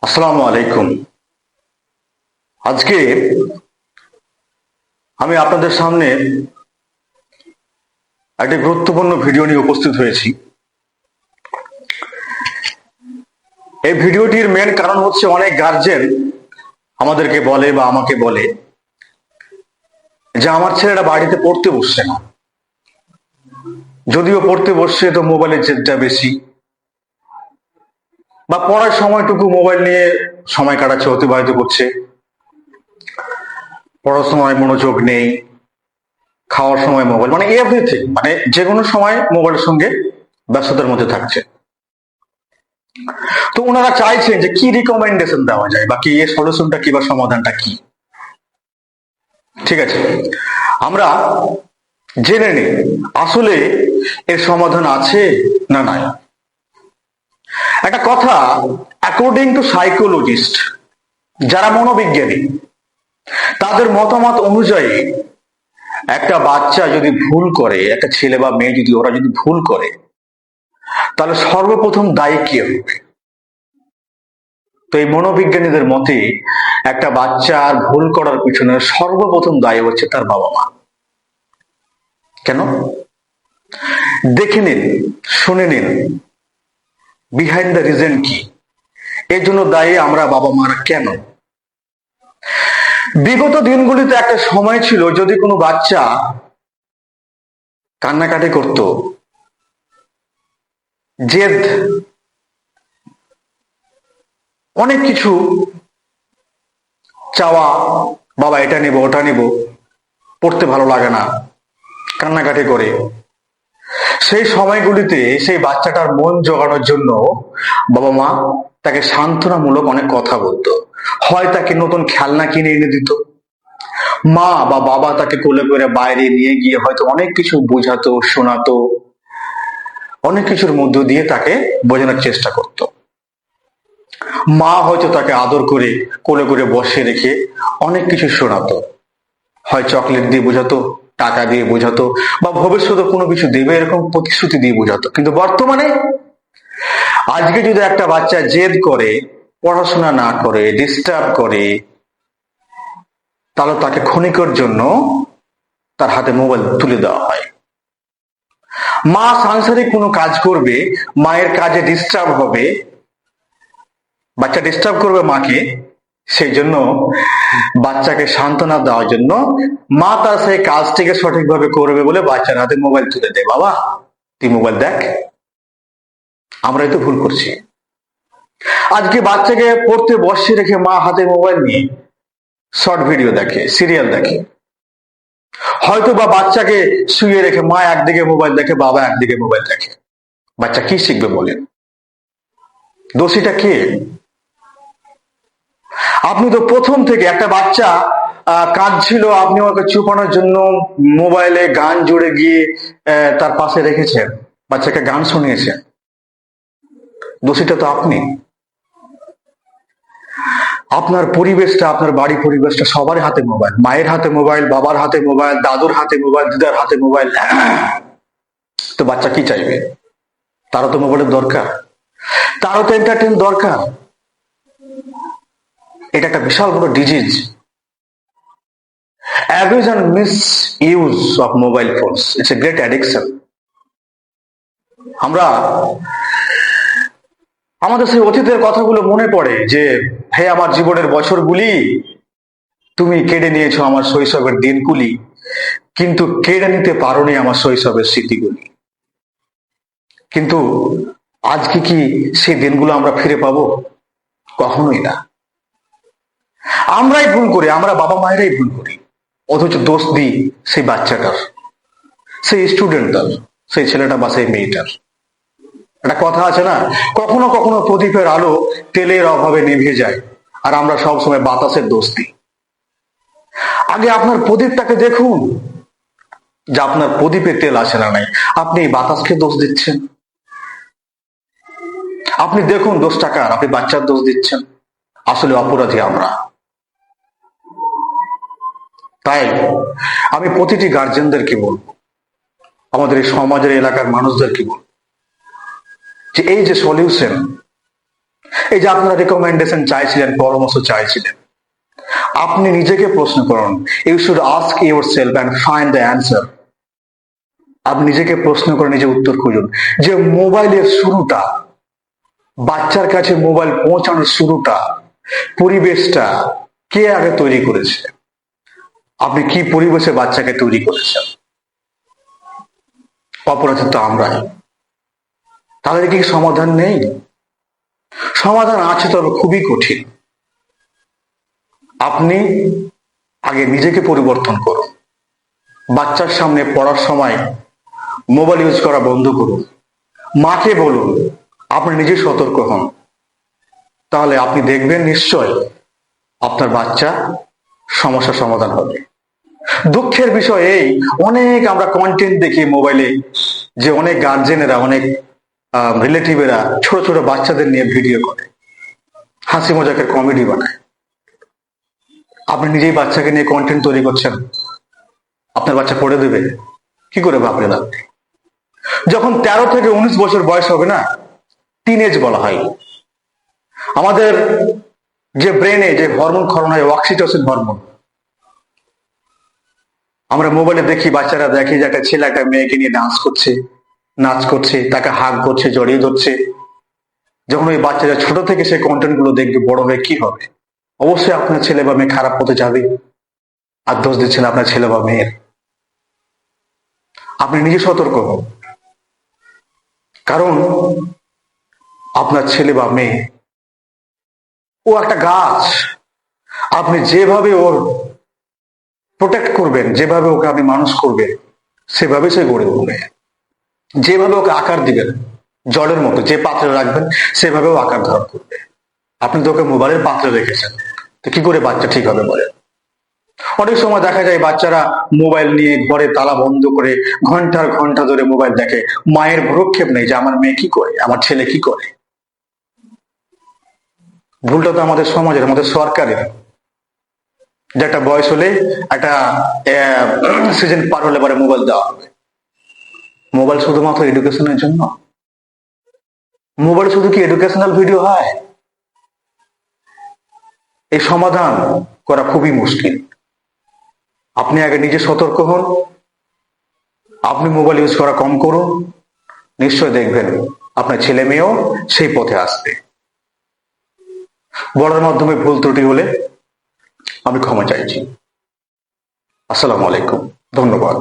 আসসালামু আলাইকুম। আজকে আমি আপনাদের সামনে একটি গুরুত্বপূর্ণ ভিডিও নিয়ে উপস্থিত হয়েছি। এই ভিডিওটির মেন কারণ হচ্ছে অনেক গার্জেন আমাদেরকে বলে বা আমাকে বলে যে আমার ছেলেটা বাড়িতে পড়তে বসছে না, যদিও পড়তে বসছে তো মোবাইলের জেদটা বেশি, বা পড়ার সময়টুকু মোবাইল নিয়ে সময় কাটাচ্ছে, অতিবাহিত করছে, পড়াশোনায় মনোযোগ নেই, খাওয়ার সময় মোবাইল, মানে এভরিথিং, মানে যে কোনো সময় মোবাইলের সঙ্গে ব্যস্ততার মধ্যে থাকছে। তো ওনারা চাইছেন যে কি রিকমেন্ডেশন দেওয়া যায় বা কি এর সলিউশনটা কি বা সমাধানটা কি। ঠিক আছে, আমরা জেনে নিই আসলে এর সমাধান আছে না নাই। একটা কথা, অ্যাকর্ডিং টু সাইকোলজিস্ট, যারা মনোবিজ্ঞানী, তাদের মতামত অনুযায়ী একটা বাচ্চা যদি ভুল করে, একটা ছেলে বা মেয়ে যদি ওরা যদি ভুল করে, তাহলে সর্বপ্রথম দায়ী কে হবে? তো এই মনোবিজ্ঞানীদের মতে একটা বাচ্চার ভুল করার পিছনে সর্বপ্রথম দায়ী হচ্ছে তার বাবা মা। কেন? দেখে নিন, শুনে নিন বিহাইন্ড দ্য রিজন কি, এর জন্য দায়ী আমরা বাবা মারা কেন। বিগত দিনগুলিতে একটা সময় ছিল, যদি কোনো বাচ্চা কান্নাকাটি করত, জেদ, অনেক কিছু চাওয়া, বাবা এটা নিব ওটা নিব, পড়তে ভালো লাগে না, কান্নাকাটি করে, সেই সময়গুলিতে সেই বাচ্চাটার মন জোগানোর জন্য বাবা মা তাকে সান্ত্বনামূলক অনেক কথা বলতো। হয় তাকে নতুন খেলনা কিনে এনে দিত, মা বা বাবা তাকে কোলে করে বাইরে নিয়ে গিয়ে হয়তো অনেক কিছু বোঝাতো, শোনাতো, অনেক কিছুর মধ্য দিয়ে তাকে বোঝানোর চেষ্টা করত। মা হয়তো তাকে আদর করে কোলে করে বসে রেখে অনেক কিছু শোনাতো, হয় চকলেট দিয়ে বোঝাতো, টাকা দিয়ে বোঝাতো, বা ভবিষ্যতে কোনো কিছু দেবে এরকম প্রতিশ্রুতি দিয়ে বোঝাতো। কিন্তু বর্তমানে আজকে যদি একটা বাচ্চা জেদ করে, পড়াশোনা না করে, ডিস্টার্ব করে, তাহলে তাকে ক্ষণিকের জন্য তার হাতে মোবাইল তুলে দেওয়া হয়। মা সাংসারিক কোনো কাজ করবে, মায়ের কাজে ডিস্টার্ব হবে, বাচ্চা ডিস্টার্ব করবে মাকে, সেই জন্য বাচ্চাকে সান্ত্বনা দেওয়ার জন্য মা তার সেই কাজটিকে সঠিকভাবে করবে বলে বাচ্চার হাতে মোবাইল তুলে দেয়। বাবা তুই মোবাইল দেখ। আমরাই তো ভুল করছি। আজকে বাচ্চাকে পড়তে বসিয়ে রেখে মা হাতে মোবাইল নিয়ে শর্ট ভিডিও দেখে, সিরিয়াল দেখে, হয়তো বা বাচ্চাকে শুয়ে রেখে মা একদিকে মোবাইল দেখে, বাবা একদিকে মোবাইল দেখে। বাচ্চা কি শিখবে বলেন? দোষীটা কে? আপনি তো প্রথম থেকে একটা বাচ্চা কাঁদছিল, আপনি ওকে চুপানোর জন্য মোবাইলে গান জুড়ে গিয়ে তার পাশে রেখেছেন, বাচ্চাকে গান শুনিয়েছেন। দোষীটা তো আপনি। আপনার পরিবেশটা, আপনার বাড়ি পরিবেশটা, সবার হাতে মোবাইল, মায়ের হাতে মোবাইল, বাবার হাতে মোবাইল, দাদুর হাতে মোবাইল, দিদার হাতে মোবাইল। তো বাচ্চা কি চাইবে? তারও তো মোবাইলের দরকার, তারও তো এন্টারটেইন দরকার। এটা একটা বিশাল বড় disease, abuse and misuse of mobile phones. It's a great addiction. আমরা আমাদের সেই অতীতের কথাগুলো মনে পড়ে যে, হে আমার জীবনের বছরগুলি, তুমি কেড়ে নিয়েছো আমার শৈশবের দিনগুলি, কিন্তু কেড়ে নিতে পারোনি আমার শৈশবের স্মৃতিগুলি। কিন্তু আজকে কি সেই দিনগুলো আমরা ফিরে পাবো? কখনোই না। আমরাই ভুল করি, আমরা বাবা মায়েরাই ভুল করি, অথচ দোষ দিই সেই বাচ্চাটার, সেই স্টুডেন্টটার, সেই ছেলেটা বা সেই মেয়েটার। একটা কথা আছে না, কখনো কখনো প্রদীপের আলো তেলের অভাবে নিভে যায়, আর আমরা সবসময় বাতাসের দোষ দিই। আগে আপনার প্রদীপটাকে দেখুন যে আপনার প্রদীপে তেল আসে না নাই, আপনি বাতাসকে দোষ দিচ্ছেন। আপনি দেখুন দোষটা কার, আপনি বাচ্চার দোষ দিচ্ছেন। আসলে অপরাধী আমরা। তাই আমি প্রতিটি গার্জেনদেরকে বলবো, আমাদের এই সমাজের এলাকার মানুষদেরকে বলবো যে এই যে সলিউশন, এই যে আপনারা রেকমেন্ডেশন চাইছিলেন, পরামর্শ চাইছিলেন, আপনি নিজেকে প্রশ্ন করুন। You should ask yourself and find the answer. আপনি নিজেকে প্রশ্ন করে নিজে উত্তর খুঁজুন যে মোবাইলের শুরুটা, বাচ্চার কাছে মোবাইল পৌঁছানোর শুরুটা, পরিবেশটা কে আগে তৈরি করেছে? আপনি কি পরিবেশে বাচ্চাকে তৈরি করেছেন? অপরাধী তো আমরাই। তাহলে কি সমাধান নেই? সমাধান আছে, তবে খুবই কঠিন। আপনি আগে নিজেকে পরিবর্তন করুন। বাচ্চার সামনে পড়ার সময় মোবাইল ইউজ করা বন্ধ করুন। মাকে বলুন, আপনি নিজে সতর্ক হন। তাহলে আপনি দেখবেন নিশ্চয় আপনার বাচ্চা সমস্যার সমাধান হবে। দুঃখের বিষয় এই, অনেক আমরা কন্টেন্ট দেখি মোবাইলে, যে অনেক গার্জেনেরা, অনেক রিলেটিভেরা ছোট ছোট বাচ্চাদের নিয়ে ভিডিও করে, হাসি মজাকের কমেডি বানায়। আপনি নিজেই বাচ্চাকে নিয়ে কন্টেন্ট তৈরি করছেন, আপনার বাচ্চা পড়ে দেবে কি করে ভাবলেন আপনি? যখন 13 থেকে 19 বছর বয়স হবে না, টিনেজ বলা হয়, আমাদের যে ব্রেনে যে হরমোন ক্ষরণ হয়, অক্সিটোসিন হরমোন, আমরা মোবাইলে দেখি, বাচ্চারা দেখে যে একটা ছেলে একটা মেয়েকে নিয়ে ডান্স করছে, নাচ করছে, তাকে হাগ করছে, জড়িয়ে ধরছে। যখন ওই বাচ্চারা ছোট থেকে সেই কন্টেন্ট গুলো দেখবে, বড় হয়ে কি হবে? অবশ্যই আপনার ছেলে বা মেয়ে খারাপ পথে যাবে। আর দোষ দিচ্ছেন আপনার ছেলে বা মেয়ের। আপনি নিজে সতর্ক হন, কারণ আপনার ছেলে বা মেয়ে ও একটা গাছ। আপনি যেভাবে ওর প্রোটেক্ট করবেন, যেভাবে ওকে আপনি মানুষ করবেন, সেভাবে সে গড়ে উঠবে। যেভাবে ওকে আকার দিবেন, জলের মতো যে পাত্রে রাখবেন সেভাবেও আকার ধারণ করবে। আপনি তো ওকে মোবাইলের পাত্রে রেখেছেন, তো কি করে বাচ্চা ঠিক হবে বলেন? অনেক সময় দেখা যায় বাচ্চারা মোবাইল নিয়ে ঘরে তালা বন্ধ করে ঘন্টার ঘন্টা ধরে মোবাইল দেখে। মায়ের ভ্রুক্ষেপ নেই যে আমার মেয়ে কি করে, আমার ছেলে কি করে। ভুলটা তো আমাদের সমাজের, আমাদের সরকারের। যে একটা বয়স হলে, একটা সিজন পার হলে পরে মোবাইল দেওয়া হবে। মোবাইল শুধুমাত্র এডুকেশনের জন্য? মোবাইল শুধু কি এডুকেশনাল ভিডিও হয়? এই সমাধান করা খুবই মুশকিল। আপনি আগে নিজে সতর্ক হন, আপনি মোবাইল ইউজ করা কম করুন, নিশ্চয় দেখবেন আপনার ছেলে মেয়েও সেই পথে আসবে। বলার মাধ্যমে ভুল ত্রুটি হলে আমি ক্ষমা চাইছি। আসসালামু আলাইকুম, ধন্যবাদ।